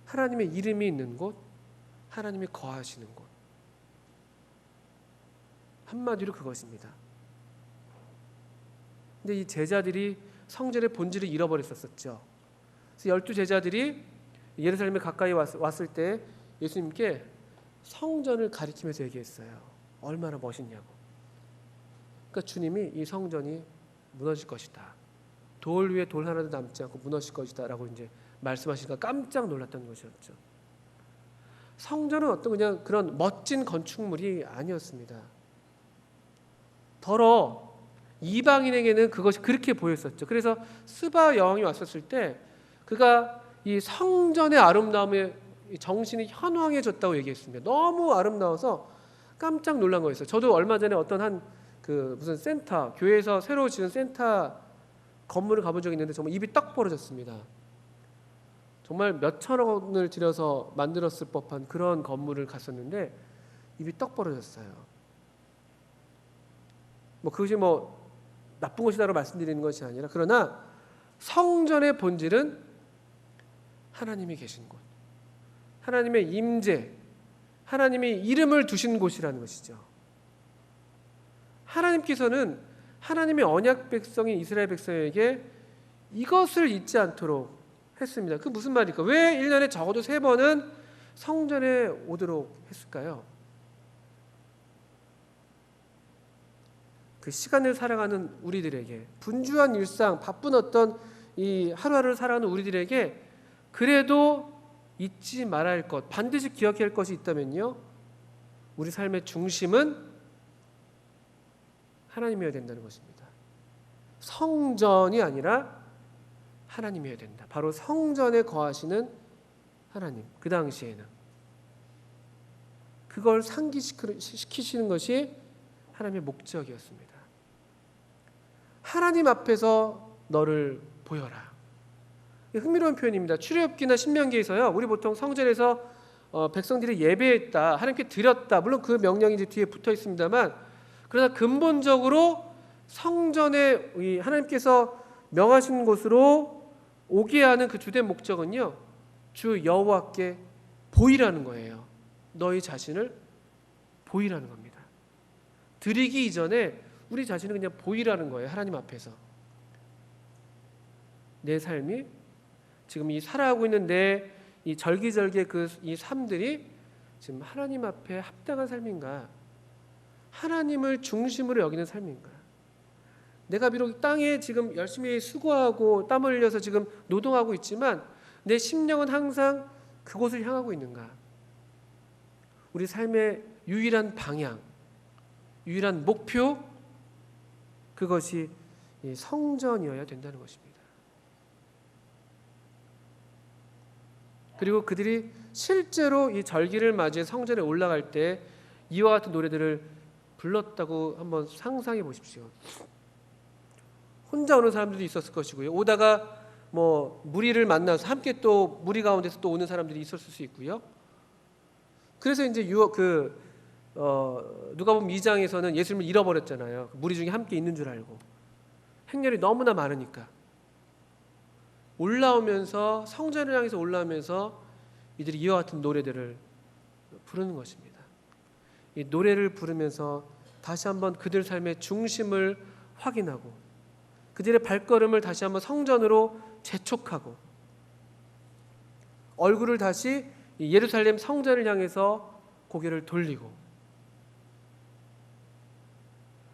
하나님의 이름이 있는 곳, 하나님이 거하시는 곳. 한마디로 그것입니다. 근데 이 제자들이 성전의 본질을 잃어버렸었죠. 그래서 12제자들이 예루살렘에 가까이 왔을 때 예수님께 성전을 가리키면서 얘기했어요. 얼마나 멋있냐고. 그러니까 주님이 이 성전이 무너질 것이다. 돌 위에 돌 하나도 남지 않고 무너질 것이다 라고 이제 말씀하시니까 깜짝 놀랐던 것이었죠. 성전은 어떤 그냥 그런 멋진 건축물이 아니었습니다. 더러 이방인에게는 그것이 그렇게 보였었죠. 그래서 스바 여왕이 왔었을 때 그가 이 성전의 아름다움에 정신이 현황해졌다고 얘기했습니다. 너무 아름다워서 깜짝 놀란 거였어요. 저도 얼마 전에 어떤 한 그 무슨 센터, 교회에서 새로 지은 센터 건물을 가본 적이 있는데 정말 입이 떡 벌어졌습니다. 정말 몇 천억 원을 들여서 만들었을 법한 그런 건물을 갔었는데 입이 떡 벌어졌어요. 뭐 그것이 뭐 나쁜 것이다라고 말씀드리는 것이 아니라, 그러나 성전의 본질은 하나님이 계신 곳, 하나님의 임재, 하나님이 이름을 두신 곳이라는 것이죠. 하나님께서는 하나님의 언약 백성인 이스라엘 백성에게 이것을 잊지 않도록 했습니다. 그 무슨 말일까? 왜 1년에 적어도 3번은 성전에 오도록 했을까요? 그 시간을 살아가는 우리들에게, 분주한 일상, 바쁜 어떤 이 하루하루를 살아가는 우리들에게 그래도 잊지 말아야 할 것, 반드시 기억해야 할 것이 있다면요, 우리 삶의 중심은 하나님이어야 된다는 것입니다. 성전이 아니라 하나님이어야 된다. 바로 성전에 거하시는 하나님. 그 당시에는 그걸 상기시키시는 것이 하나님의 목적이었습니다. 하나님 앞에서 너를 보여라. 흥미로운 표현입니다. 출애굽기나 신명기에서요, 우리 보통 성전에서 백성들이 예배했다, 하나님께 드렸다, 물론 그 명령이 이제 뒤에 붙어 있습니다만, 그러나 근본적으로 성전에 하나님께서 명하신 곳으로 오게 하는 그 주된 목적은요, 주 여호와께 보이라는 거예요. 너희 자신을 보이라는 겁니다. 드리기 이전에 우리 자신을 그냥 보이라는 거예요. 하나님 앞에서 내 삶이, 지금 이 살아가고 있는 내 이 절기절기의 이 삶들이 지금 하나님 앞에 합당한 삶인가, 하나님을 중심으로 여기는 삶인가. 내가 비록 땅에 지금 열심히 수고하고 땀 흘려서 지금 노동하고 있지만 내 심령은 항상 그곳을 향하고 있는가. 우리 삶의 유일한 방향, 유일한 목표, 그것이 이 성전이어야 된다는 것입니다. 그리고 그들이 실제로 이 절기를 맞이해 성전에 올라갈 때 이와 같은 노래들을 불렀다고 한번 상상해 보십시오. 혼자 오는 사람들도 있었을 것이고요, 오다가 뭐 무리를 만나서 함께 또 무리 가운데서 또 오는 사람들이 있었을 수 있고요. 그래서 이제 누가복음 2장에서는 예수님을 잃어버렸잖아요. 무리 중에 함께 있는 줄 알고. 행렬이 너무나 많으니까 올라오면서, 성전을 향해서 올라오면서 이들이 이와 같은 노래들을 부르는 것입니다. 이 노래를 부르면서 다시 한번 그들 삶의 중심을 확인하고 그들의 발걸음을 다시 한번 성전으로 재촉하고 얼굴을 다시 예루살렘 성전을 향해서 고개를 돌리고,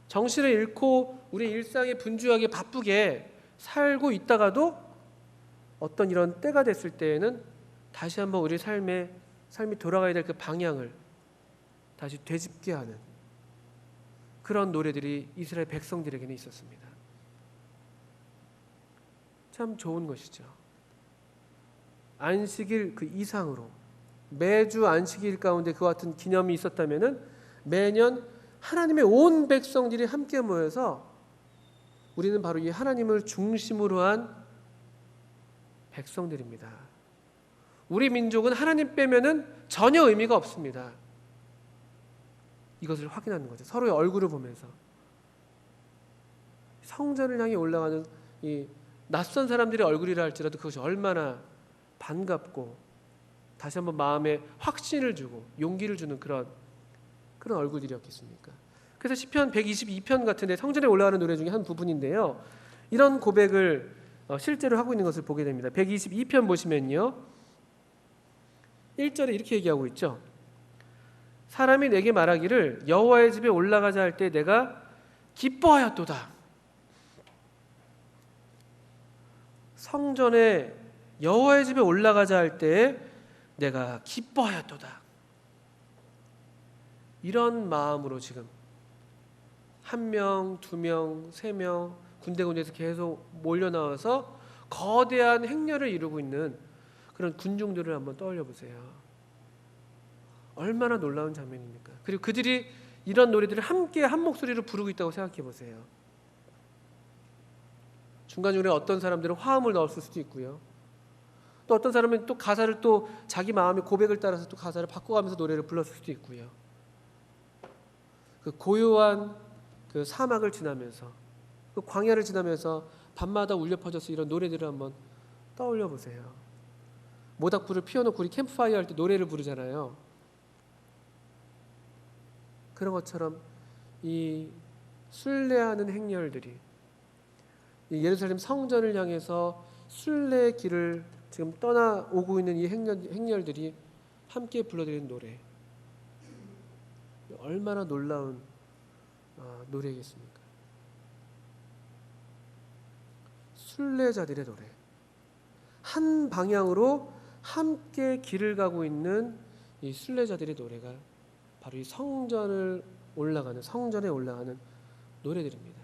정신을 잃고 우리 일상에 분주하게 바쁘게 살고 있다가도 어떤 이런 때가 됐을 때에는 다시 한번 우리 삶이 돌아가야 될 그 방향을 다시 되짚게 하는 그런 노래들이 이스라엘 백성들에게는 있었습니다. 참 좋은 것이죠. 안식일 그 이상으로 매주 안식일 가운데 그와 같은 기념이 있었다면은 매년 하나님의 온 백성들이 함께 모여서 우리는 바로 이 하나님을 중심으로 한 백성들입니다. 우리 민족은 하나님 빼면은 전혀 의미가 없습니다. 이것을 확인하는 거죠. 서로의 얼굴을 보면서 성전을 향해 올라가는 이 낯선 사람들의 얼굴이라 할지라도 그것이 얼마나 반갑고 다시 한번 마음에 확신을 주고 용기를 주는 그런 얼굴들이었겠습니까? 그래서 시편 122편 같은데 성전에 올라가는 노래 중에 한 부분인데요. 이런 고백을 실제로 하고 있는 것을 보게 됩니다. 122편 보시면요. 1절에 이렇게 얘기하고 있죠. 사람이 내게 말하기를 여호와의 집에 올라가자 할 때 내가 기뻐하였도다. 성전에 여호와의 집에 올라가자 할 때 내가 기뻐하였도다. 이런 마음으로 지금 1명, 2명, 3명 군데군데에서 계속 몰려 나와서 거대한 행렬을 이루고 있는 그런 군중들을 한번 떠올려 보세요. 얼마나 놀라운 장면입니까? 그리고 그들이 이런 노래들을 함께 한 목소리로 부르고 있다고 생각해 보세요. 중간중간에 어떤 사람들은 화음을 넣었을 수도 있고요. 또 어떤 사람은 또 가사를 또 자기 마음의 고백을 따라서 또 가사를 바꿔가면서 노래를 불렀을 수도 있고요. 그 고요한 그 사막을 지나면서 그 광야를 지나면서 밤마다 울려 퍼져서 이런 노래들을 한번 떠올려 보세요. 모닥불을 피워놓고 우리 캠프파이어 할 때 노래를 부르잖아요. 그런 것처럼 이 순례하는 행렬들이 이 예루살렘 성전을 향해서 순례의 길을 지금 떠나오고 있는 이 행렬들이 함께 불러드리는 노래, 얼마나 놀라운 노래겠습니까? 순례자들의 노래, 한 방향으로 함께 길을 가고 있는 이 순례자들의 노래가 바로 이 성전에 올라가는 노래들입니다.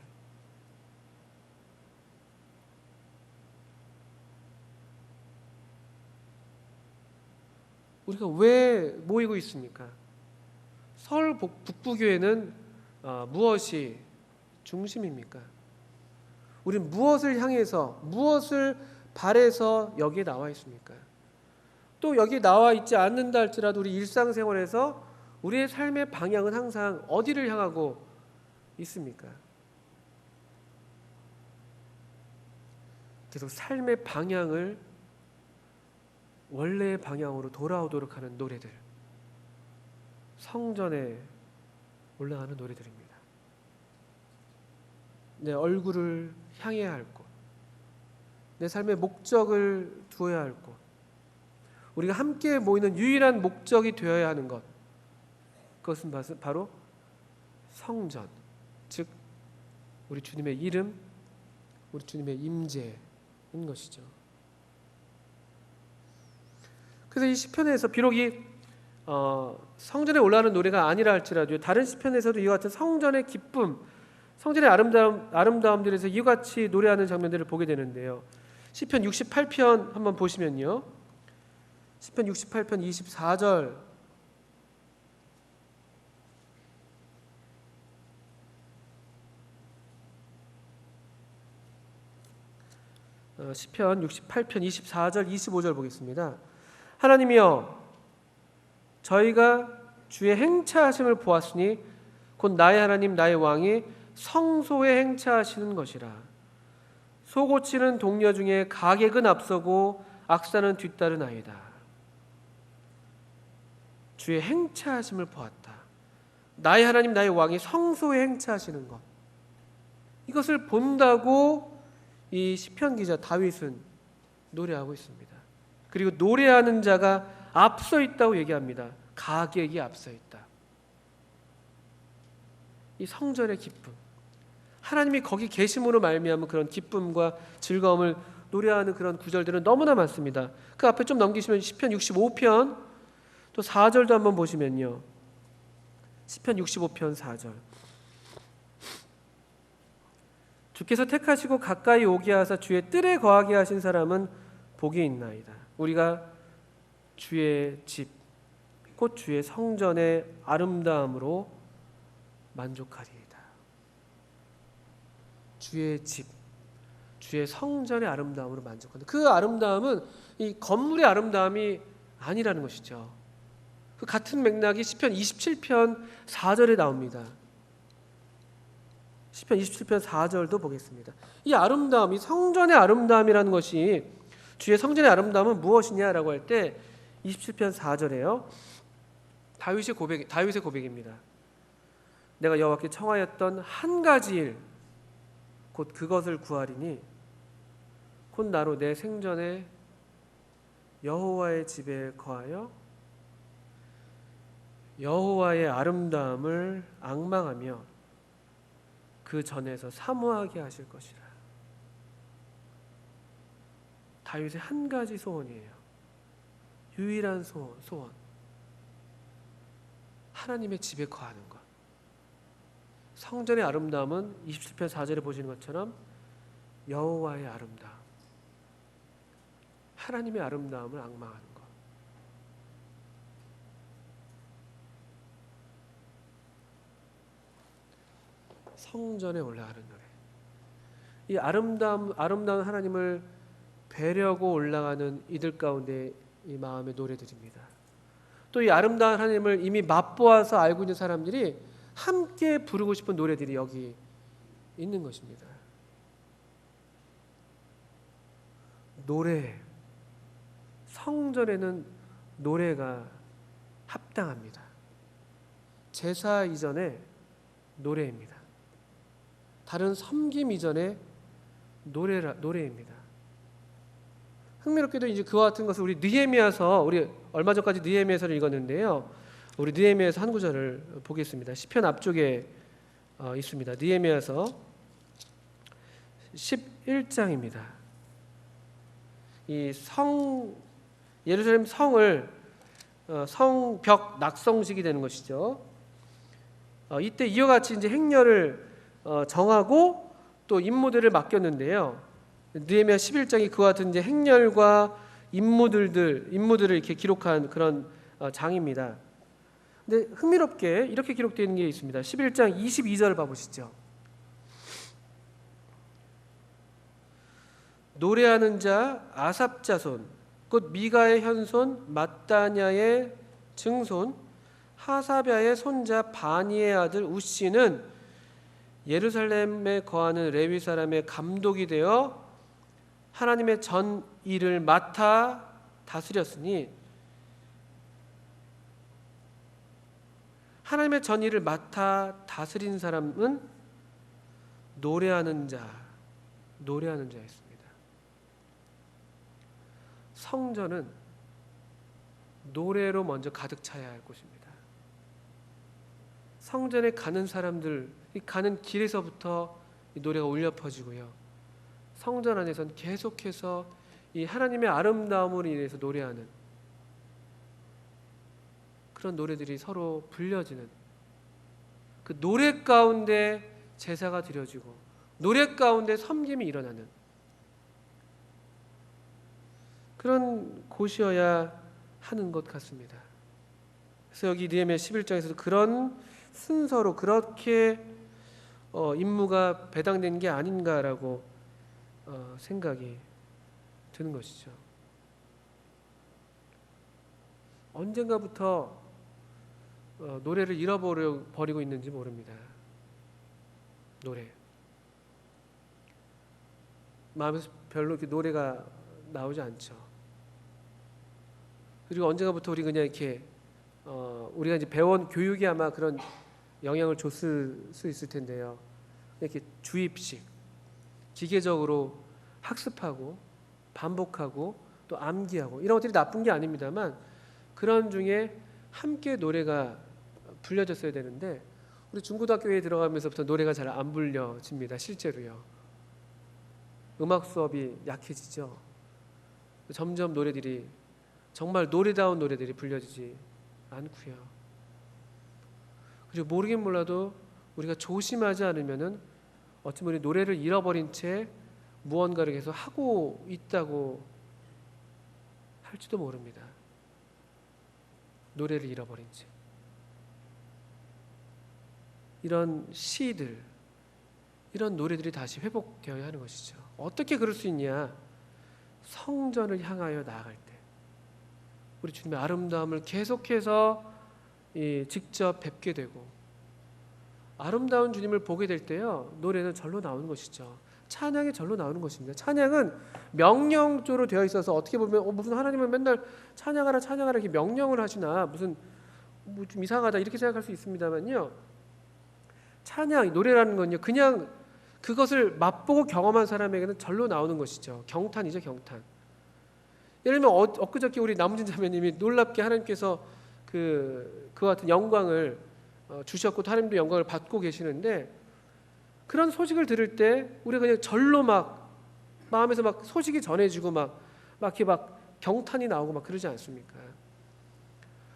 우리가 왜 모이고 있습니까? 서울 북부교회는 무엇이 중심입니까? 우리는 무엇을 향해서, 무엇을 바래서 여기에 나와 있습니까? 또 여기에 나와 있지 않는다 할지라도 우리 일상생활에서 우리의 삶의 방향은 항상 어디를 향하고 있습니까? 계속 삶의 방향을 원래의 방향으로 돌아오도록 하는 노래들, 성전에 올라가는 노래들입니다. 내 얼굴을 향해야 할 곳, 내 삶의 목적을 두어야 할 곳, 우리가 함께 모이는 유일한 목적이 되어야 하는 것, 그것은 바로 성전, 즉 우리 주님의 이름, 우리 주님의 임재인 것이죠. 그래서 이 시편에서 비록 이 성전에 올라가는 노래가 아니라 할지라도 다른 시편에서도 이와 같은 성전의 기쁨, 성전의 아름다움들에서 이와 같이 노래하는 장면들을 보게 되는데요. 시편 68편 한번 보시면요. 시편 68편 24절 시편 68편 24절 25절 보겠습니다. 하나님이여 저희가 주의 행차하심을 보았으니 곧 나의 하나님 나의 왕이 성소에 행차하시는 것이라. 소고치는 동료 중에 가객은 앞서고 악사는 뒤따르나이다. 주의 행차하심을 보았다. 나의 하나님 나의 왕이 성소에 행차하시는 것, 이것을 본다고 이 시편 기자 다윗은 노래하고 있습니다. 그리고 노래하는 자가 앞서 있다고 얘기합니다. 가객이 앞서 있다. 이 성전의 기쁨, 하나님이 거기 계심으로 말미암은 그런 기쁨과 즐거움을 노래하는 그런 구절들은 너무나 많습니다. 그 앞에 좀 넘기시면 시편 65편 또 4절도 한번 보시면요. 시편 65편 4절. 주께서 택하시고 가까이 오게 하사 주의 뜰에 거하게 하신 사람은 복이 있나이다. 우리가 주의 집, 곧 주의 성전의 아름다움으로 만족하리이다. 주의 집, 주의 성전의 아름다움으로 만족한다. 그 아름다움은 이 건물의 아름다움이 아니라는 것이죠. 그 같은 맥락이 시편 27편 4절에 나옵니다. 시편 27편 4절도 보겠습니다. 이 아름다움, 이 성전의 아름다움이라는 것이, 주의 성전의 아름다움은 무엇이냐라고 할 때 27편 4절에요. 다윗의 고백입니다. 내가 여호와께 청하였던 한 가지 일 곧 그것을 구하리니 곧 나로 내 생전에 여호와의 집에 거하여 여호와의 아름다움을 앙망하며 그 전에서 사모하게 하실 것이라. 다윗의 한 가지 소원이에요. 유일한 소원. 하나님의 집에 거하는 것. 성전의 아름다움은 27편 4절에 보시는 것처럼 여호와의 아름다움, 하나님의 아름다움을 앙망하는 것. 성전에 올라가는 노래. 이 아름다운 하나님을 뵈려고 올라가는 이들 가운데 이 마음의 노래들입니다. 또 이 아름다운 하나님을 이미 맛보아서 알고 있는 사람들이 함께 부르고 싶은 노래들이 여기 있는 것입니다. 노래, 성전에는 노래가 합당합니다. 제사 이전에 노래입니다. 다른 섬김 이전에 노래입니다. 흥미롭게도 이제 그와 같은 것을 우리 얼마 전까지 느헤미야서를 읽었는데요. 우리 느헤미야서 한 구절을 보겠습니다. 시편 앞쪽에 있습니다. 느헤미야서 11장입니다. 이 예루살렘 성을 성벽 낙성식이 되는 것이죠. 이때 이와 같이 이제 행렬을 정하고 또 임무들을 맡겼는데요. 느헤미야 11장이 그와 같은 이제 행렬과 임무들을 이렇게 기록한 그런 장입니다. 근데 흥미롭게 이렇게 기록되어 있는 게 있습니다. 11장 22절을 봐보시죠. 노래하는 자 아삽 자손 곧 미가의 현손 마따냐의 증손 하사랴의 손자 바니의 아들 우시는 예루살렘에 거하는 레위 사람의 감독이 되어 하나님의 전 일을 맡아 다스렸으니 하나님의 전 일을 맡아 다스린 사람은 노래하는 자였습니다. 성전은 노래로 먼저 가득 차야 할 곳입니다. 성전에 가는 사람들, 가는 길에서부터 이 노래가 울려 퍼지고요. 성전 안에서는 계속해서 이 하나님의 아름다움으로 인해서 노래하는 그런 노래들이 서로 불려지는 그 노래 가운데 제사가 드려지고 노래 가운데 섬김이 일어나는 그런 곳이어야 하는 것 같습니다. 그래서 여기 느헤미야 11장에서도 그런 순서로 그렇게 임무가 배당된 게 아닌가라고 생각이 드는 것이죠. 언젠가부터 노래를 잃어버리고 있는지 모릅니다. 노래. 마음에서 별로 이렇게 노래가 나오지 않죠. 그리고 언젠가부터 우리 그냥 이렇게 우리가 이제 배운 교육이 아마 그런 영향을 줬을 수 있을 텐데요. 이렇게 주입식, 기계적으로 학습하고 반복하고 또 암기하고 이런 것들이 나쁜 게 아닙니다만 그런 중에 함께 노래가 불려졌어야 되는데 우리 중고등학교에 들어가면서부터 노래가 잘 안 불려집니다. 실제로요. 음악 수업이 약해지죠. 점점 노래들이 정말 노래다운 노래들이 불려지지 않고요. 그리고 모르긴 몰라도 우리가 조심하지 않으면은 어쩌면 우리 노래를 잃어버린 채 무언가를 계속 하고 있다고 할지도 모릅니다. 노래를 잃어버린 채. 이런 시들, 이런 노래들이 다시 회복되어야 하는 것이죠. 어떻게 그럴 수 있냐? 성전을 향하여 나아갈 때 우리 주님의 아름다움을 계속해서 직접 뵙게 되고 아름다운 주님을 보게 될 때요 노래는 절로 나오는 것이죠. 찬양이 절로 나오는 것입니다. 찬양은 명령조로 되어 있어서 어떻게 보면 무슨 하나님은 맨날 찬양하라 찬양하라 이렇게 명령을 하시나 무슨 뭐 좀 이상하다 이렇게 생각할 수 있습니다만요. 찬양, 노래라는 건요 그냥 그것을 맛보고 경험한 사람에게는 절로 나오는 것이죠. 경탄이죠, 경탄. 예를 들면 엊그저께 우리 남은진 자매님이 놀랍게 하나님께서 그와 같은 영광을 주셨고 또 하나님도 영광을 받고 계시는데 그런 소식을 들을 때 우리가 그냥 절로 막 마음에서 막 소식이 전해지고 막 이렇게 막 경탄이 나오고 막 그러지 않습니까?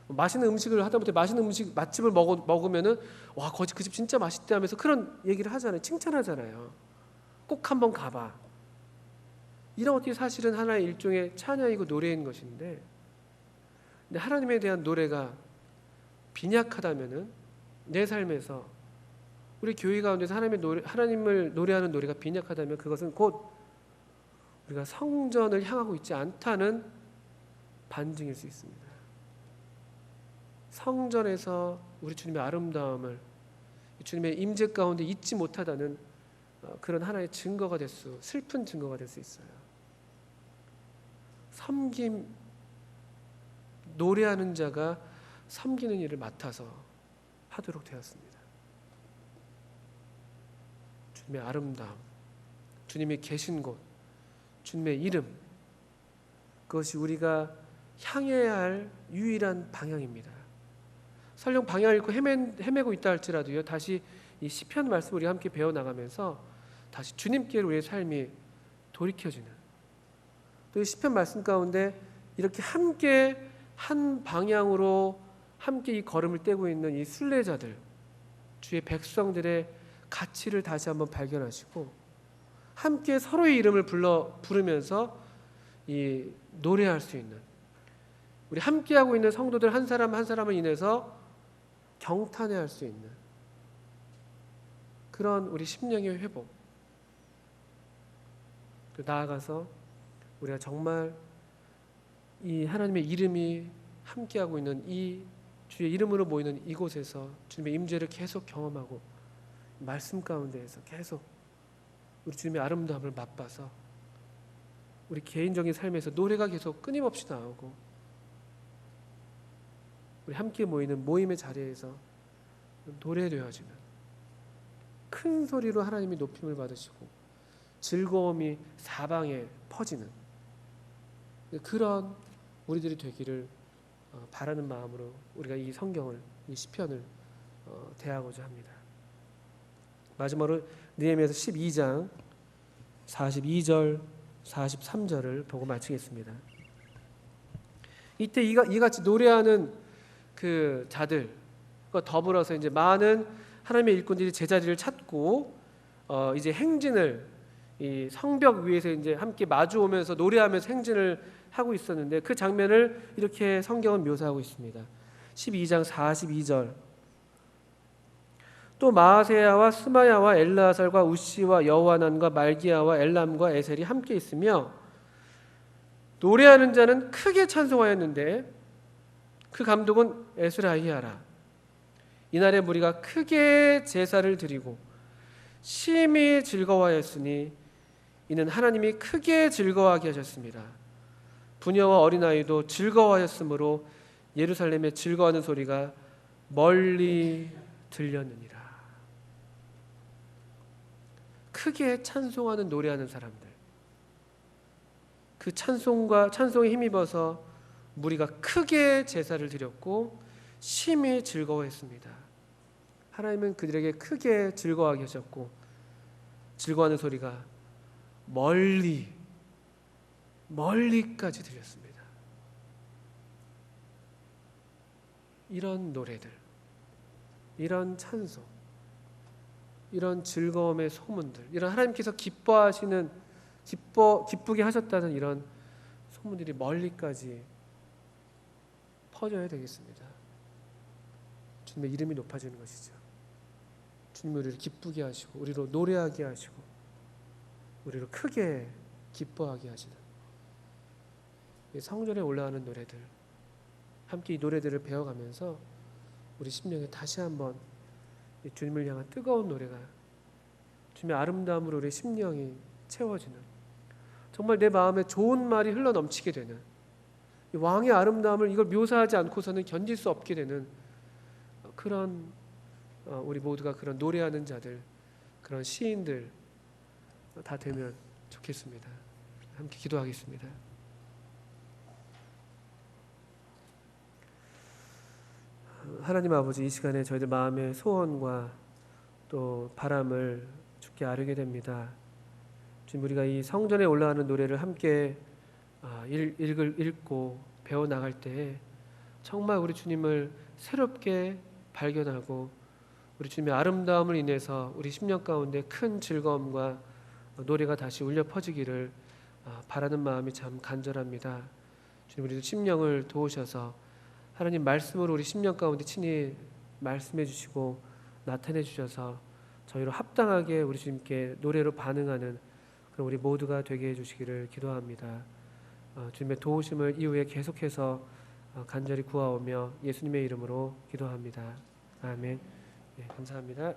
맛있는 음식을 하다못해 맛있는 음식 맛집을 먹으면은 와 그 집 진짜 맛있대 하면서 그런 얘기를 하잖아요. 칭찬하잖아요. 꼭 한번 가봐. 이런 것들이 사실은 하나의 일종의 찬양이고 노래인 것인데, 근데 하나님에 대한 노래가 빈약하다면은 내 삶에서 우리 교회 가운데서 하나님을 노래하는 노래가 빈약하다면 그것은 곧 우리가 성전을 향하고 있지 않다는 반증일 수 있습니다. 성전에서 우리 주님의 아름다움을 주님의 임재 가운데 잊지 못하다는 그런 하나의 증거가 슬픈 증거가 될 수 있어요. 섬김, 노래하는 자가 섬기는 일을 맡아서 하도록 되었습니다. 주님의 아름다움, 주님이 계신 곳, 주님의 이름, 그것이 우리가 향해야 할 유일한 방향입니다. 설령 방향을 잃고 헤매고 있다 할지라도요, 다시 이 시편 말씀을 우리 함께 배워나가면서 다시 주님께로 우리의 삶이 돌이켜지는, 또 이 시편 말씀 가운데 이렇게 함께 한 방향으로 함께 이 걸음을 떼고 있는 이 순례자들, 주의 백성들의 가치를 다시 한번 발견하시고 함께 서로의 이름을 부르면서 이 노래할 수 있는, 우리 함께하고 있는 성도들 한 사람 한 사람을 인해서 경탄해할 수 있는 그런 우리 심령의 회복, 나아가서 우리가 정말 이 하나님의 이름이 함께하고 있는 이 주의 이름으로 모이는 이곳에서 주님의 임재를 계속 경험하고 말씀 가운데에서 계속 우리 주님의 아름다움을 맛봐서 우리 개인적인 삶에서 노래가 계속 끊임없이 나오고 우리 함께 모이는 모임의 자리에서 노래되어지는, 큰 소리로 하나님이 높임을 받으시고 즐거움이 사방에 퍼지는 그런 우리들이 되기를 바라는 마음으로 우리가 이 성경을, 이 시편을 대하고자 합니다. 마지막으로 느헤미야서 12장 42절 43절을 보고 마치겠습니다. 이때 이같이 노래하는 그 자들과 더불어서 이제 많은 하나님의 일꾼들이 제자리를 찾고 이제 행진을 이 성벽 위에서 이제 함께 마주오면서 노래하면서 행진을 하고 있었는데 그 장면을 이렇게 성경은 묘사하고 있습니다. 12장 42절 또 마아세야와 스마야와 엘르아살과 우시와 여호하난과 말기야와 엘람과 에셀이 함께 있으며 노래하는 자는 크게 찬송하였는데 그 감독은 에스라이야라. 이날의 무리가 크게 제사를 드리고 심히 즐거워하였으니 이는 하나님이 크게 즐거워하게 하셨습니다. 부녀와 어린아이도 즐거워하였으므로 예루살렘에 즐거워하는 소리가 멀리 들렸느니라. 크게 찬송하는 노래하는 사람들, 그 찬송에 힘입어서 무리가 크게 제사를 드렸고 심히 즐거워했습니다. 하나님은 그들에게 크게 즐거워하게 하셨고 즐거워하는 소리가 멀리까지 들렸습니다. 이런 노래들, 이런 찬송, 이런 즐거움의 소문들, 이런 하나님께서 기쁘게 하셨다는 이런 소문들이 멀리까지 퍼져야 되겠습니다. 주님의 이름이 높아지는 것이죠. 주님이 우리를 기쁘게 하시고 우리로 노래하게 하시고 우리를 크게 기뻐하게 하시는 성전에 올라가는 노래들, 함께 이 노래들을 배워가면서 우리 심령에 다시 한번 주님을 향한 뜨거운 노래가 주님의 아름다움으로 우리의 심령이 채워지는, 정말 내 마음에 좋은 말이 흘러넘치게 되는, 이 왕의 아름다움을 이걸 묘사하지 않고서는 견딜 수 없게 되는 그런 우리 모두가 그런 노래하는 자들, 그런 시인들 다 되면 좋겠습니다. 함께 기도하겠습니다. 하나님 아버지, 이 시간에 저희들 마음의 소원과 또 바람을 주께 아뢰게 됩니다. 주님, 우리가 이 성전에 올라가는 노래를 함께 읽고 배워 나갈 때 정말 우리 주님을 새롭게 발견하고 우리 주님의 아름다움을 인해서 우리 심령 가운데 큰 즐거움과 노래가 다시 울려 퍼지기를 바라는 마음이 참 간절합니다. 주님, 우리 심령을 도우셔서 하나님 말씀으로 우리 심령 가운데 친히 말씀해 주시고 나타내 주셔서 저희로 합당하게 우리 주님께 노래로 반응하는 그런 우리 모두가 되게 해주시기를 기도합니다. 주님의 도우심을 이후에 계속해서 간절히 구하오며 예수님의 이름으로 기도합니다. 아멘. 네, 감사합니다.